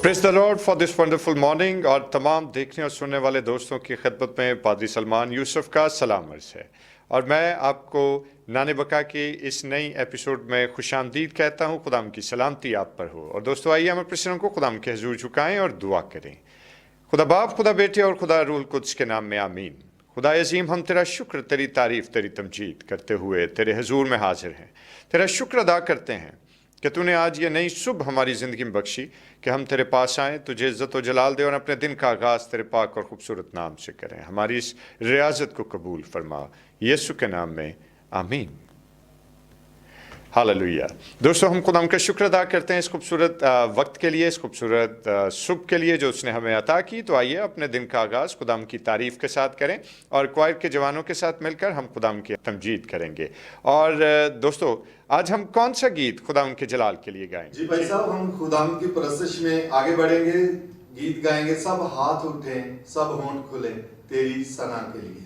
Praise the Lord for this wonderful morning. और तमाम देखने और सुनने वाले दोस्तों की खिदमत में पादरी सलमान यूसुफ का सलाम अर्ज़ है। और मैं आपको नाने बका की इस नई एपिसोड में खुशामदीद कहता हूँ। खुदाम की सलामती आप पर हो। और दोस्तों आइए हम अपने सिरों को खुदाम के हुजूर झुकाएं और दुआ करें। खुदा बाप, खुदा बेटे और खुदा रूल कुद्स के नाम में आमीन। खुदा अजीम, हम तेरा शुक्र, तेरी तारीफ़, तेरी तमजीद करते हुए तेरे हुजूर में हाजिर हैं। तेरा शुक्र अदा करते हैं कि तूने आज ये नई सुबह हमारी ज़िंदगी में बख्शी कि हम तेरे पास आएँ, तुझे इज़्ज़त और जलाल दे और अपने दिन का आगाज़ तेरे पाक और ख़ूबसूरत नाम से करें। हमारी इस रियाजत को कबूल फरमा, यीशु के नाम में आमीन। हालेलुया। दोस्तों, हम खुदा का शुक्र अदा करते हैं इस खूबसूरत वक्त के लिए, इस खूबसूरत सुबह के लिए जो उसने हमें अता की। तो आइए अपने दिन का आगाज़ खुदाम की तारीफ़ के साथ करें और क्वायर के जवानों के साथ मिलकर हम खुदाम की तमजीद करेंगे। और दोस्तों, आज हम कौन सा गीत खुदाम के जलाल के लिए गाएंगे? जी भाई साहब, हम खुदाम की परस्तिश में आगे बढ़ेंगे, गीत गाएंगे। सब हाथ उठें, सब होंठ खुले तेरी सना के लिए।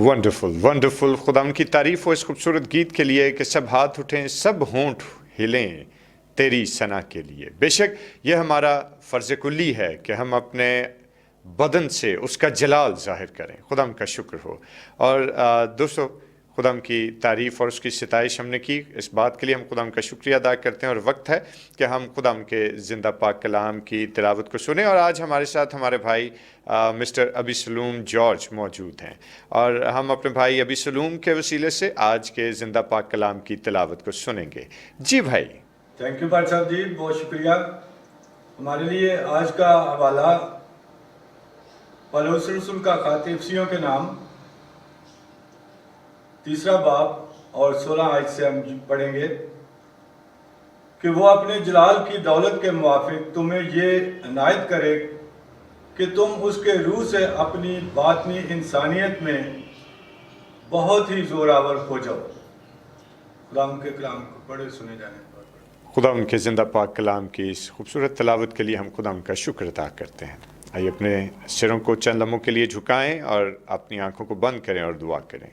Wonderful wonderful. خدا ان کی تعریف ہو اس خوبصورت گیت کے لیے کہ سب ہاتھ اٹھیں، سب ہونٹ ہلیں تیری ثنا کے لیے. بے شک یہ ہمارا فرض کلی ہے کہ ہم اپنے بدن سے اس کا جلال ظاہر کریں. خدا ان کا شکر ہو. اور دوستو، خدا ان کی تعریف اور اس کی ستائش ہم نے کی، اس بات کے لیے ہم خدا ان کا شکریہ ادا کرتے ہیں. اور وقت ہے کہ ہم خدا ان کے زندہ پاک کلام کی تلاوت کو سنیں. اور آج ہمارے ساتھ ہمارے بھائی مسٹر ابی سلوم جارج موجود ہیں، اور ہم اپنے بھائی ابی سلوم کے وسیلے سے آج کے زندہ پاک کلام کی تلاوت کو سنیں گے. جی بھائی. تھینک یو بھائی صاحب جی، بہت شکریہ. ہمارے لیے آج کا حوالہ پولس رسول کا خط افسیوں کے نام 3 باب اور 16 آیت سے ہم پڑھیں گے کہ وہ اپنے جلال کی دولت کے موافق تمہیں یہ عنایت کرے کہ تم اس کے روح سے اپنی باطنی انسانیت میں بہت ہی زوراور ہو جاؤ. خدا ان کے کلام کو پڑھے سنے جانے پر خدا ان کے زندہ پاک کلام کی اس خوبصورت تلاوت کے لیے ہم خدا ان کا شکر ادا کرتے ہیں. آئیے اپنے سروں کو چند لمحوں کے لیے جھکائیں اور اپنی آنکھوں کو بند کریں اور دعا کریں.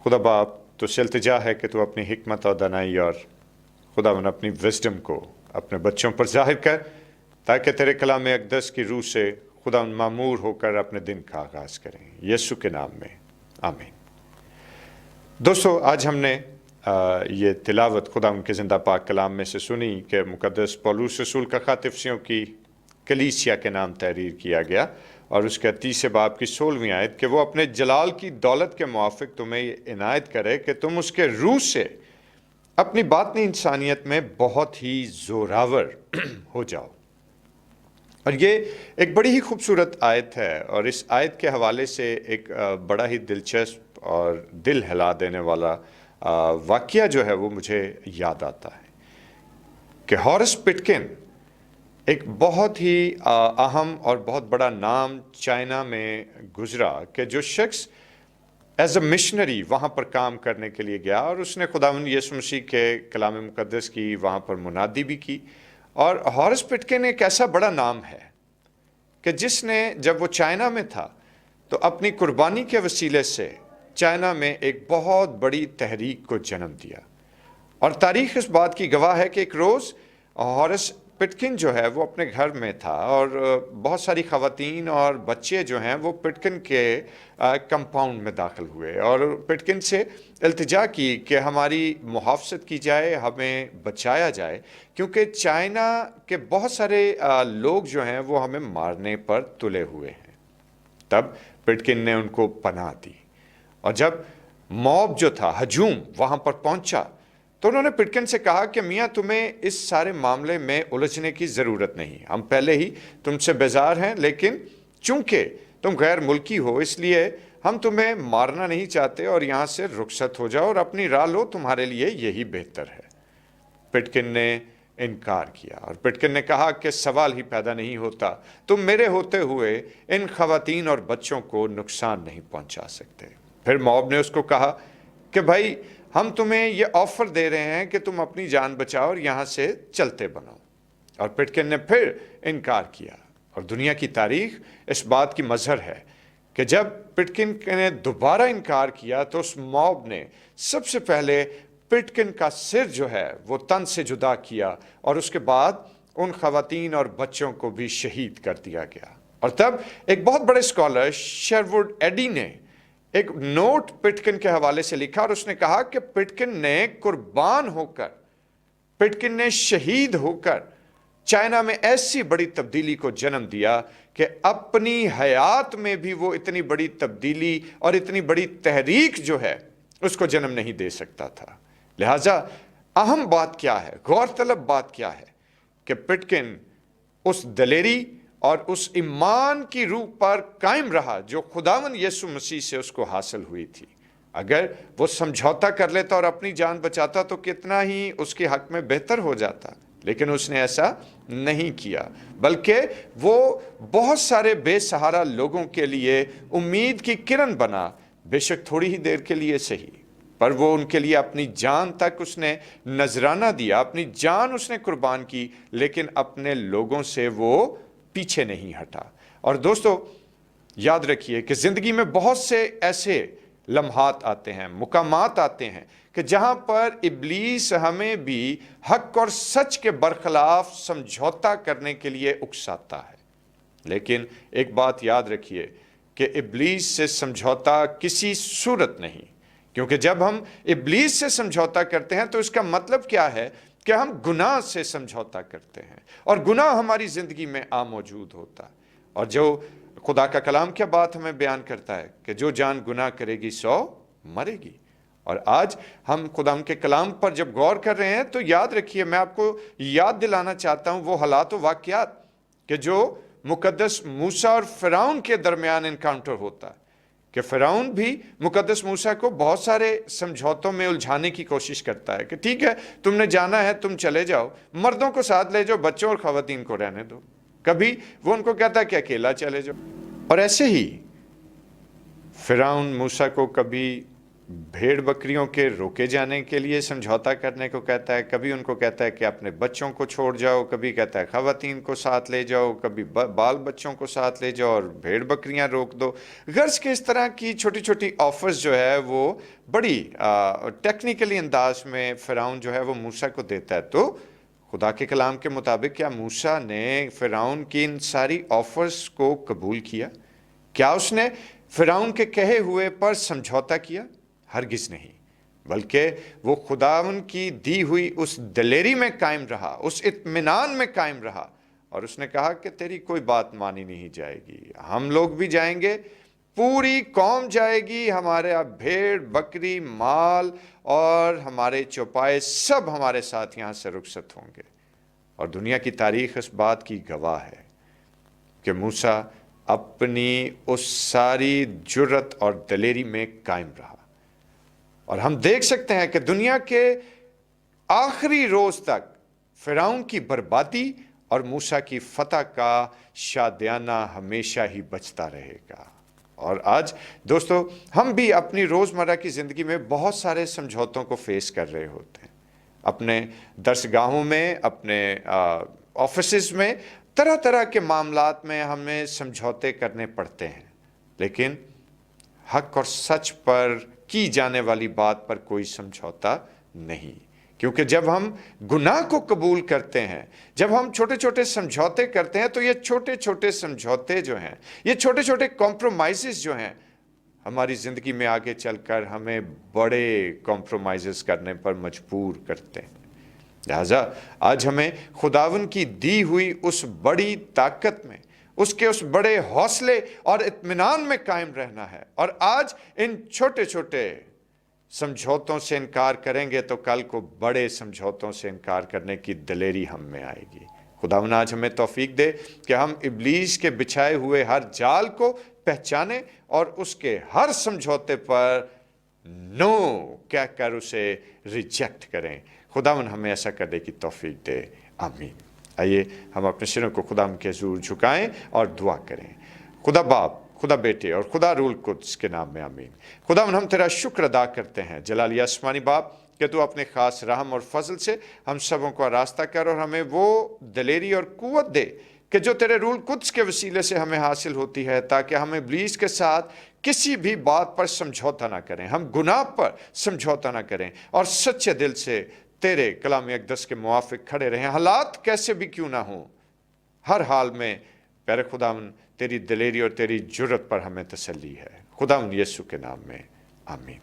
خدا باپ، تو سے التجا ہے کہ تو اپنی حکمت اور دانائی اور خدا ان اپنی وزڈم کو اپنے بچوں پر ظاہر کر، تاکہ تیرے کلام اقدس کی روح سے خدا ان معمور ہو کر اپنے دن کا آغاز کریں. یسوع کے نام میں آمین. دوستو، آج ہم نے یہ تلاوت خدا ان کے زندہ پاک کلام میں سے سنی کہ مقدس پولس رسول کا خط افسیوں کی کلیسیا کے نام تحریر کیا گیا، اور اس کے 30 باب کی 16ویں آیت کہ وہ اپنے جلال کی دولت کے موافق تمہیں یہ عنایت کرے کہ تم اس کے روح سے اپنی باطنی انسانیت میں بہت ہی زوراور ہو جاؤ. اور یہ ایک بڑی ہی خوبصورت آیت ہے، اور اس آیت کے حوالے سے ایک بڑا ہی دلچسپ اور دل ہلا دینے والا واقعہ جو ہے وہ مجھے یاد آتا ہے کہ ہورس پٹکن ایک بہت ہی اہم اور بہت بڑا نام چائنا میں گزرا، کہ جو شخص ایز اے مشنری وہاں پر کام کرنے کے لیے گیا، اور اس نے خداوند یسوع مسیح کے کلام مقدس کی وہاں پر منادی بھی کی. اور ہورس پٹکن ایک ایسا بڑا نام ہے کہ جس نے جب وہ چائنا میں تھا تو اپنی قربانی کے وسیلے سے چائنا میں ایک بہت بڑی تحریک کو جنم دیا. اور تاریخ اس بات کی گواہ ہے کہ ایک روز ہورس پٹکن جو ہے وہ اپنے گھر میں تھا، اور بہت ساری خواتین اور بچے جو ہیں وہ پٹکن کے کمپاؤنڈ میں داخل ہوئے اور پٹکن سے التجا کی کہ ہماری محافظت کی جائے، ہمیں بچایا جائے، کیونکہ چائنا کے بہت سارے لوگ جو ہیں وہ ہمیں مارنے پر تلے ہوئے ہیں. تب پٹکن نے ان کو پناہ دی، اور جب موب جو تھا ہجوم وہاں پر پہنچا تو انہوں نے پٹکن سے کہا کہ میاں تمہیں اس سارے معاملے میں الجھنے کی ضرورت نہیں، ہم پہلے ہی تم سے بیزار ہیں، لیکن چونکہ تم غیر ملکی ہو اس لیے ہم تمہیں مارنا نہیں چاہتے، اور یہاں سے رخصت ہو جاؤ اور اپنی راہ لو، تمہارے لیے یہی بہتر ہے. پٹکن نے انکار کیا، اور پٹکن نے کہا کہ سوال ہی پیدا نہیں ہوتا، تم میرے ہوتے ہوئے ان خواتین اور بچوں کو نقصان نہیں پہنچا سکتے. پھر موب نے اس کو کہا کہ بھائی ہم تمہیں یہ آفر دے رہے ہیں کہ تم اپنی جان بچاؤ اور یہاں سے چلتے بنو. اور پٹکن نے پھر انکار کیا، اور دنیا کی تاریخ اس بات کی مظہر ہے کہ جب پٹکن نے دوبارہ انکار کیا تو اس موب نے سب سے پہلے پٹکن کا سر جو ہے وہ تن سے جدا کیا، اور اس کے بعد ان خواتین اور بچوں کو بھی شہید کر دیا گیا. اور تب ایک بہت بڑے اسکالر شیروڈ ایڈی نے ایک نوٹ پٹکن کے حوالے سے لکھا، اور اس نے کہا کہ پٹکن نے قربان ہو کر، پٹکن نے شہید ہو کر چائنا میں ایسی بڑی تبدیلی کو جنم دیا کہ اپنی حیات میں بھی وہ اتنی بڑی تبدیلی اور اتنی بڑی تحریک جو ہے اس کو جنم نہیں دے سکتا تھا. لہٰذا اہم بات کیا ہے، غور طلب بات کیا ہے کہ پٹکن اس دلیری اور اس ایمان کی روح پر قائم رہا جو خداوند یسوع مسیح سے اس کو حاصل ہوئی تھی. اگر وہ سمجھوتا کر لیتا اور اپنی جان بچاتا تو کتنا ہی اس کے حق میں بہتر ہو جاتا، لیکن اس نے ایسا نہیں کیا، بلکہ وہ بہت سارے بے سہارا لوگوں کے لیے امید کی کرن بنا، بے شک تھوڑی ہی دیر کے لیے صحیح، پر وہ ان کے لیے اپنی جان تک اس نے نذرانہ دیا، اپنی جان اس نے قربان کی، لیکن اپنے لوگوں سے وہ پیچھے نہیں ہٹا. اور دوستو، याद रखिए कि ज़िंदगी में बहुत से ऐसे लम्हात आते हैं, मुकामात आते हैं कि जहाँ पर इब्लीस हमें भी हक और सच के बरखिलाफ समझौता करने के लिए उकसाता है। लेकिन एक बात याद रखिए कि इब्लीस से समझौता किसी सूरत नहीं, क्योंकि जब हम इब्लीस से समझौता करते हैं तो इसका मतलब क्या है कि हम गुनाह से समझौता करते हैं, और गुनाह हमारी ज़िंदगी में मौजूद होता है। और जो खुदा का कलाम क्या बात हमें बयान करता है कि जो जान गुनाह करेगी सौ मरेगी। और आज हम खुदा के कलाम पर जब गौर कर रहे हैं तो याद रखिए, मैं आपको याद दिलाना चाहता हूँ वो हालात व वाक़यात कि जो मुकद्दस मूसा और फ़िरौन के दरमियान इनकाउंटर होता है, कि फ़िरौन भी मुकद्दस मूसा को बहुत सारे समझौतों में उलझाने की कोशिश करता है कि ठीक है, तुमने जाना है, तुम चले जाओ, मर्दों को साथ ले जाओ, बच्चों और ख़वातीन को रहने दो। कभी वो उनको कहता है कि अकेला चले जाओ। और ऐसे ही फ़िरौन मूसा को कभी भेड़ बकरियों के रोके जाने के लिए समझौता करने को कहता है, कभी उनको कहता है कि अपने बच्चों को छोड़ जाओ, कभी कहता है ख़वातीन को साथ ले जाओ, कभी बाल बच्चों को साथ ले जाओ और भेड़ बकरियां रोक दो। गर्ज के इस तरह की छोटी छोटी ऑफर्स जो है वो बड़ी टेक्निकली अंदाज में फ़िरौन जो है वो मूसा को देता है। तो खुदा के कलाम के मुताबिक क्या मूसा ने फ़िरौन की इन सारी ऑफर्स को कबूल किया? क्या उसने फ़िरौन के कहे हुए पर समझौता किया? हरगिज़ नहीं, बल्कि वो खुदावन की दी हुई उस दिलेरी में कायम रहा, उस इत्मीनान में कायम रहा, और उसने कहा कि तेरी कोई बात मानी नहीं जाएगी, हम लोग भी जाएंगे, पूरी कौम जाएगी, हमारे भेड़ बकरी माल और हमारे चौपाए सब हमारे साथ यहाँ से रुखसत होंगे। और दुनिया की तारीख इस बात की गवाह है कि मूसा अपनी उस सारी जुर्रत और दिलेरी में कायम रहा। और हम देख सकते हैं कि दुनिया के आखिरी रोज तक फ़िरौन की बर्बादी और मूसा की फतह का शादियाना हमेशा ही बचता रहेगा। और आज दोस्तों, हम भी अपनी रोज़मर्रा की ज़िंदगी में बहुत सारे समझौतों को फेस कर रहे होते हैं। अपने दरसगाहों में, अपने ऑफिसेज़ में, तरह तरह के मामलात में हमें समझौते करने पड़ते हैं, लेकिन हक और सच पर की जाने वाली बात पर कोई समझौता नहीं। क्योंकि जब हम गुनाह को कबूल करते हैं, जब हम छोटे छोटे समझौते करते हैं, तो ये छोटे छोटे समझौते जो हैं, ये छोटे छोटे कॉम्प्रोमाइज़ेस जो हैं, हमारी ज़िंदगी में आगे चलकर हमें बड़े कॉम्प्रोमाइज़ेस करने पर मजबूर करते हैं। लिहाजा आज हमें खुदावन की दी हुई उस बड़ी ताकत में, उसके उस बड़े हौसले और इत्मीनान में कायम रहना है। और आज इन छोटे छोटे समझौतों से इनकार करेंगे तो कल को बड़े समझौतों से इनकार करने की दिलेरी हम में आएगी। खुदावन आज हमें तौफीक दे कि हम इब्लीस के बिछाए हुए हर जाल को पहचाने और उसके हर समझौते पर नो कहकर उसे रिजेक्ट करें। खुदावन हमें ऐसा करने की तौफीक दे, आमीन। आइए हम अपने सिरों को खुदावन के हुज़ूर झुकाएं और दुआ करें। खुदा बाप, खुदा बेटे और खुदा रूल कुद्स के नाम में आमीन। खुदावन हम तेरा शुक्र अदा करते हैं जलाली आसमानी बाप कि तू अपने ख़ास रहम और फजल से हम सबों को रास्ता कर और हमें वो दिलेरी और कुव्वत दे कि जो तेरे रूल कुद्स के वसीले से हमें हासिल होती है, ताकि हम इब्लीस के साथ किसी भी बात पर समझौता ना करें, हम गुनाह पर समझौता ना करें और सच्चे दिल से तेरे कलाम अक़दस के मुआफ़िक खड़े रहें। हालात कैसे भी क्यों ना हों, हर हाल में प्यारे खुदावन तेरी दिलेरी और तेरी जुर्रत पर हमें तसल्ली है। खुदावन यीशु के नाम में आमीन।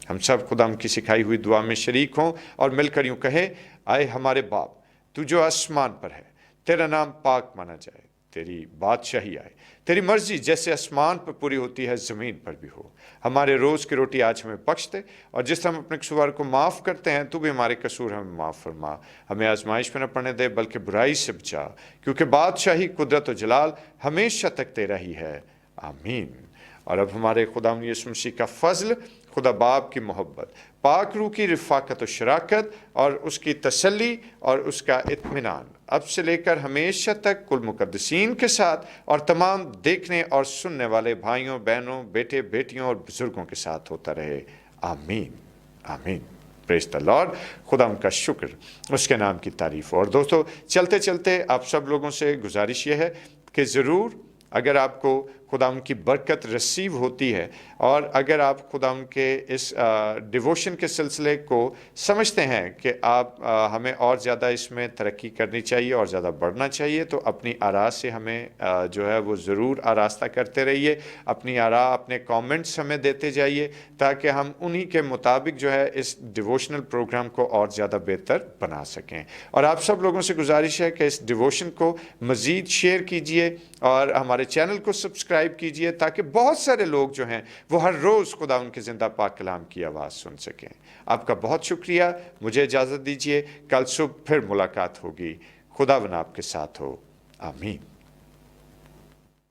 हम सब खुदावन की सिखाई हुई दुआ में शरीक हों और मिलकर यूँ कहें, आए हमारे बाप, तू जो आसमान पर है, तेरा नाम पाक माना जाए, तेरी बादशाही आए, तेरी मर्जी जैसे आसमान पर पूरी होती है ज़मीन पर भी हो। हमारे रोज़ की रोटी आज हमें बख्श दे, और जिस हम अपने कसूर को माफ़ करते हैं, तू भी हमारे कसूर हमें माफ़ फरमा। हमें आजमाइश में न पड़ने दे, बल्कि बुराई से बचा, क्योंकि बादशाही, कुदरत और जलाल हमेशा तक तेरा ही है, आमीन। और अब हमारे खुदा यीशु मसीह का फ़ज़ल, खुदा बाप की मोहब्बत, पाक रूह की रिफ़ाकत और शराकत और उसकी तसल्ली और उसका इत्मीनान अब से लेकर हमेशा तक कुल मुक़द्दसीन के साथ और तमाम देखने और सुनने वाले भाइयों बहनों, बेटे बेटियों और बुज़ुर्गों के साथ होता रहे, आमीन आमीन। Praise the Lord. खुदा उनका शुक्र, उसके नाम की तारीफ़। और दोस्तों, चलते चलते आप सब लोगों से गुजारिश ये है कि ज़रूर اگر آپ کو خدا کی برکت رسیو ہوتی ہے اور اگر آپ خدا کے اس ڈیووشن کے سلسلے کو سمجھتے ہیں کہ آپ ہمیں اور زیادہ اس میں ترقی کرنی چاہیے اور زیادہ بڑھنا چاہیے، تو اپنی آراء سے ہمیں جو ہے وہ ضرور آراستہ کرتے رہیے، اپنی آراء اپنے کامنٹس ہمیں دیتے جائیے تاکہ ہم انہی کے مطابق جو ہے اس ڈیووشنل پروگرام کو اور زیادہ بہتر بنا سکیں۔ اور آپ سب لوگوں سے گزارش ہے کہ اس ڈیووشن کو مزید شیئر کیجئے اور ہمارے چینل کو سبسکرائب کیجئے تاکہ بہت سارے لوگ جو ہیں وہ ہر روز خدا ان کے زندہ پاک کلام کی آواز سن سکیں۔ آپ کا بہت شکریہ، مجھے اجازت دیجئے، کل صبح پھر ملاقات ہوگی۔ خداوند آپ کے ساتھ ہو، آمین۔